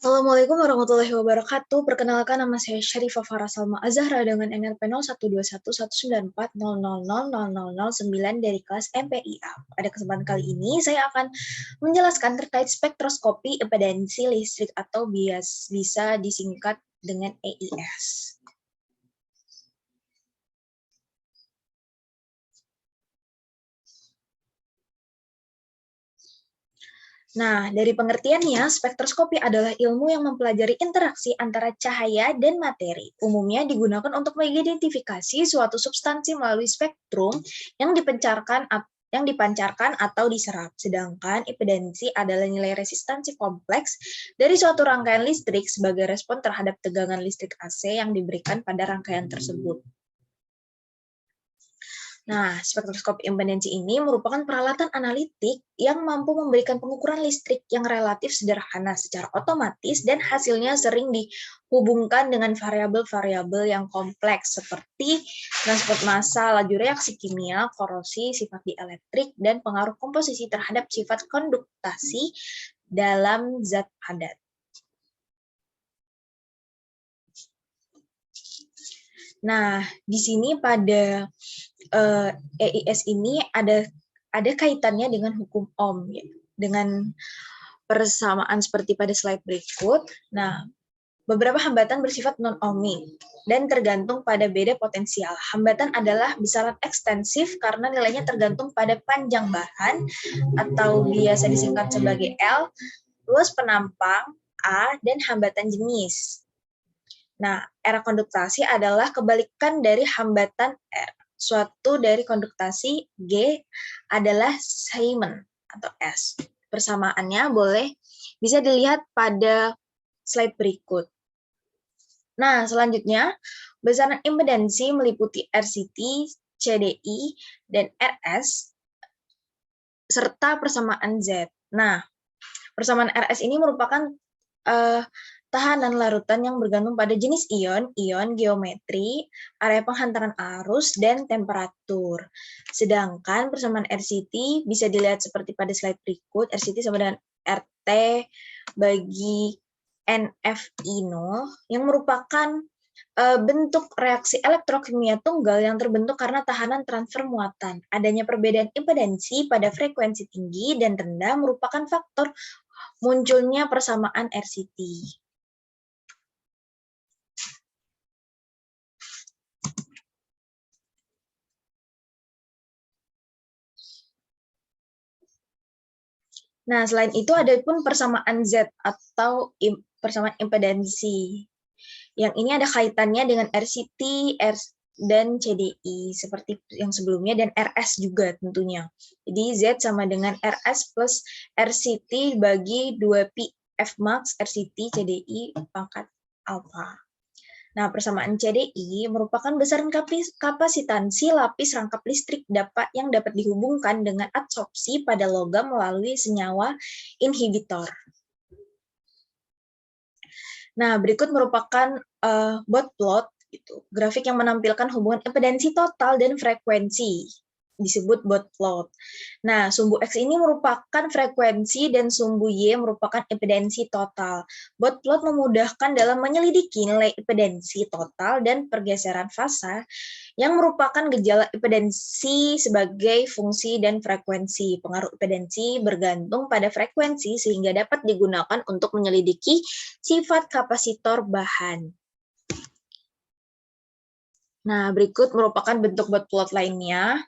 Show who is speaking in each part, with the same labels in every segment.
Speaker 1: Assalamualaikum warahmatullahi wabarakatuh. Perkenalkan, nama saya Syarifah Farah Salma Azahra dengan NRP 01211900000009 dari kelas MPIA. Pada kesempatan kali ini, saya akan menjelaskan terkait spektroskopi impedansi listrik atau bisa disingkat dengan EIS. Nah, dari pengertiannya, spektroskopi adalah ilmu yang mempelajari interaksi antara cahaya dan materi. Umumnya digunakan untuk mengidentifikasi suatu substansi melalui spektrum yang dipancarkan atau diserap. Sedangkan impedansi adalah nilai resistansi kompleks dari suatu rangkaian listrik sebagai respon terhadap tegangan listrik AC yang diberikan pada rangkaian tersebut. Nah, spektroskop impedansi ini merupakan peralatan analitik yang mampu memberikan pengukuran listrik yang relatif sederhana secara otomatis dan hasilnya sering dihubungkan dengan variabel-variabel yang kompleks seperti transport massa, laju reaksi kimia, korosi, sifat dielektrik, dan pengaruh komposisi terhadap sifat konduktasi dalam zat padat. Nah, di sini pada EIS ini ada kaitannya dengan hukum Ohm, ya, dengan persamaan seperti pada slide berikut. Nah, beberapa hambatan bersifat non-ohmik dan tergantung pada beda potensial. Hambatan adalah besaran ekstensif karena nilainya tergantung pada panjang bahan atau biasa disingkat sebagai L, luas penampang A, dan hambatan jenis. Nah, era konduktasi adalah kebalikan dari hambatan R. Suatu dari konduktasi G adalah Simon atau S. Persamaannya bisa dilihat pada slide berikut. Nah, selanjutnya, besaran impedansi meliputi RCT, CDI, dan RS, serta persamaan Z. Nah, persamaan RS ini merupakan tahanan larutan yang bergantung pada jenis ion, geometri, area penghantaran arus, dan temperatur. Sedangkan persamaan RCT bisa dilihat seperti pada slide berikut. RCT sama dengan RT bagi NFI0 yang merupakan bentuk reaksi elektrokimia tunggal yang terbentuk karena tahanan transfer muatan. Adanya perbedaan impedansi pada frekuensi tinggi dan rendah merupakan faktor munculnya persamaan RCT. Nah, selain itu ada pun persamaan Z atau persamaan impedansi. Yang ini ada kaitannya dengan RCT, dan CDI seperti yang sebelumnya, dan RS juga tentunya. Jadi Z sama dengan RS plus RCT bagi 2pi F max RCT CDI pangkat alfa. Nah, persamaan CDI merupakan besaran kapasitansi lapis rangkap listrik yang dapat dihubungkan dengan adsorpsi pada logam melalui senyawa inhibitor. Nah, berikut merupakan dot plot, gitu, grafik yang menampilkan hubungan impedansi total dan frekuensi, disebut dot plot. Nah, sumbu X ini merupakan frekuensi dan sumbu Y merupakan impedansi total. Dot plot memudahkan dalam menyelidiki nilai impedansi total dan pergeseran fasa yang merupakan gejala impedansi sebagai fungsi dan frekuensi. Pengaruh impedansi bergantung pada frekuensi sehingga dapat digunakan untuk menyelidiki sifat kapasitor bahan. Nah, berikut merupakan bentuk dot plot lainnya.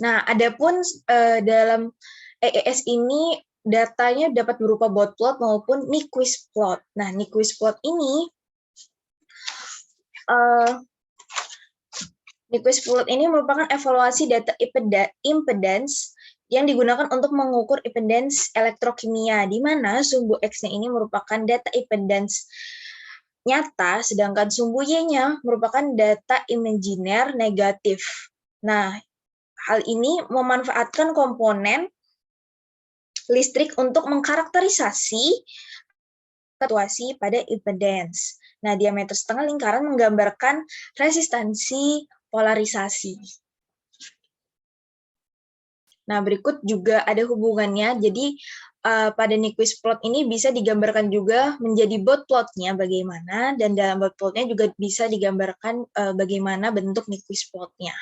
Speaker 1: Nah, adapun dalam EIS ini datanya dapat berupa dot plot maupun Nyquist plot. Nah, Nyquist plot ini merupakan evaluasi data impedans yang digunakan untuk mengukur impedans elektrokimia, di mana sumbu X-nya ini merupakan data impedans nyata, sedangkan sumbu Y-nya merupakan data imajiner negatif. Nah, hal ini memanfaatkan komponen listrik untuk mengkarakterisasi fluktuasi pada impedans. Nah, diameter setengah lingkaran menggambarkan resistansi polarisasi. Nah, berikut juga ada hubungannya. Jadi, pada Nyquist plot ini bisa digambarkan juga menjadi dot plotnya bagaimana, dan dalam dot plotnya juga bisa digambarkan bagaimana bentuk Nyquist plotnya.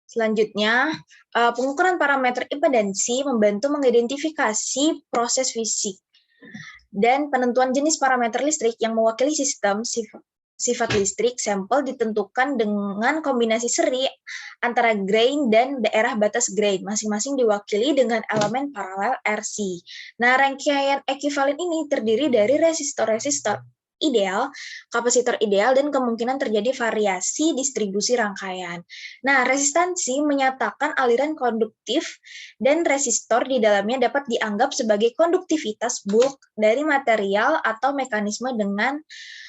Speaker 1: Selanjutnya, pengukuran parameter impedansi membantu mengidentifikasi proses fisik dan penentuan jenis parameter listrik yang mewakili sistem sifat listrik sampel ditentukan dengan kombinasi seri antara grain dan daerah batas grain, masing-masing diwakili dengan elemen paralel RC. Nah, rangkaian ekuivalen ini terdiri dari resistor-resistor ideal, kapasitor ideal, dan kemungkinan terjadi variasi distribusi rangkaian. Nah, resistansi menyatakan aliran konduktif dan resistor di dalamnya dapat dianggap sebagai konduktivitas bulk dari material atau mekanisme dengan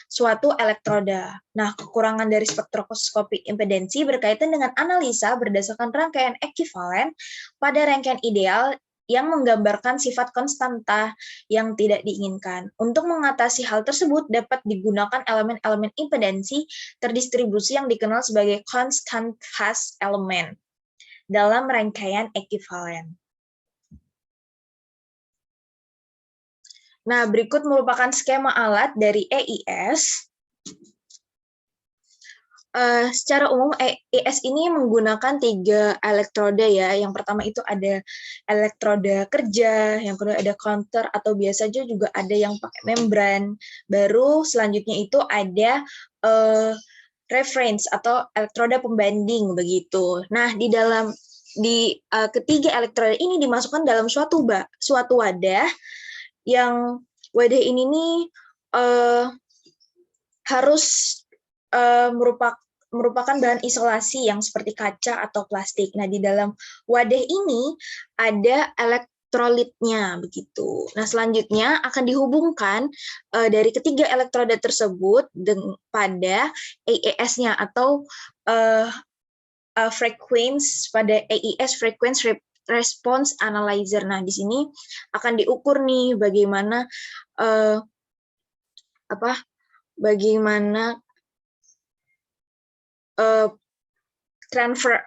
Speaker 1: suatu elektroda. Nah, kekurangan dari spektroskopi impedansi berkaitan dengan analisa berdasarkan rangkaian ekuivalen pada rangkaian ideal yang menggambarkan sifat konstanta yang tidak diinginkan. Untuk mengatasi hal tersebut dapat digunakan elemen-elemen impedansi terdistribusi yang dikenal sebagai constant phase element dalam rangkaian ekuivalen. Nah, berikut merupakan skema alat dari EIS. Secara umum EIS ini menggunakan 3 elektroda ya. Yang pertama itu ada elektroda kerja, yang kedua ada counter atau biasa juga ada yang pakai membran. Baru selanjutnya itu ada reference atau elektroda pembanding begitu. Nah, di ketiga elektroda ini dimasukkan dalam suatu wadah yang wadah ini nih harus merupakan bahan isolasi yang seperti kaca atau plastik. Nah, di dalam wadah ini ada elektrolitnya begitu. Nah, selanjutnya akan dihubungkan dari ketiga elektroda tersebut pada AES-nya atau frequency pada AES frequency response analyzer. Nah, di sini akan diukur nih bagaimana bagaimana transfer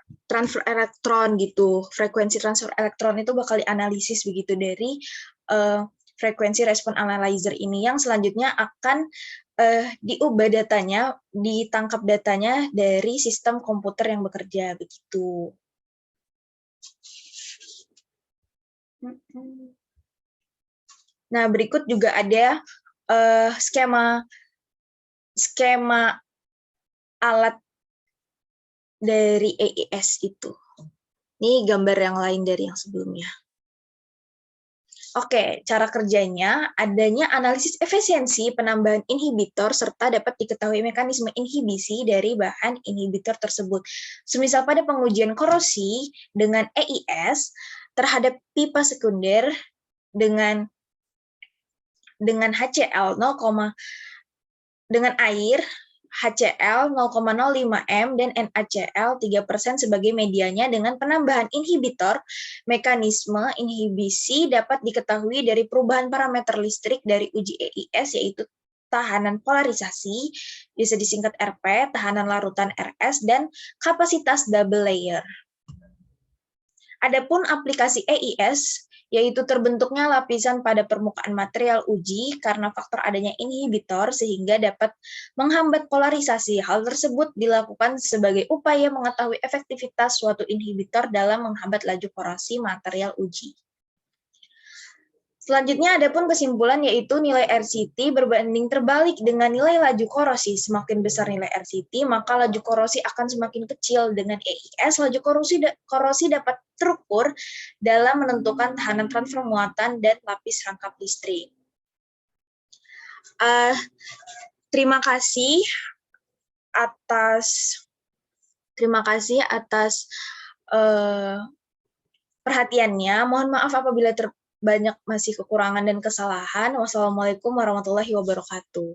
Speaker 1: elektron gitu, frekuensi transfer elektron itu bakal dianalisis begitu dari frekuensi respon analyzer ini yang selanjutnya akan diubah datanya, ditangkap datanya dari sistem komputer yang bekerja begitu. Nah, berikut juga ada skema alat dari EIS itu. Ini gambar yang lain dari yang sebelumnya. Oke, cara kerjanya adanya analisis efisiensi penambahan inhibitor serta dapat diketahui mekanisme inhibisi dari bahan inhibitor tersebut. Semisal pada pengujian korosi dengan EIS terhadap pipa sekunder dengan HCl 0, dengan air HCl 0,05 m dan NaCl 3% sebagai medianya dengan penambahan inhibitor, mekanisme inhibisi dapat diketahui dari perubahan parameter listrik dari uji EIS yaitu tahanan polarisasi, bisa disingkat RP, tahanan larutan RS, dan kapasitas double layer. Adapun aplikasi EIS yaitu terbentuknya lapisan pada permukaan material uji karena faktor adanya inhibitor sehingga dapat menghambat polarisasi. Hal tersebut dilakukan sebagai upaya mengetahui efektivitas suatu inhibitor dalam menghambat laju korosi material uji. Selanjutnya, adapun kesimpulan yaitu nilai RCT berbanding terbalik dengan nilai laju korosi. Semakin besar nilai RCT, maka laju korosi akan semakin kecil. Dengan EIS, laju korosi dapat terukur dalam menentukan tahanan transfer muatan dan lapis rangkap listrik. Terima kasih atas perhatiannya. Mohon maaf apabila banyak masih kekurangan dan kesalahan. Wassalamualaikum warahmatullahi wabarakatuh.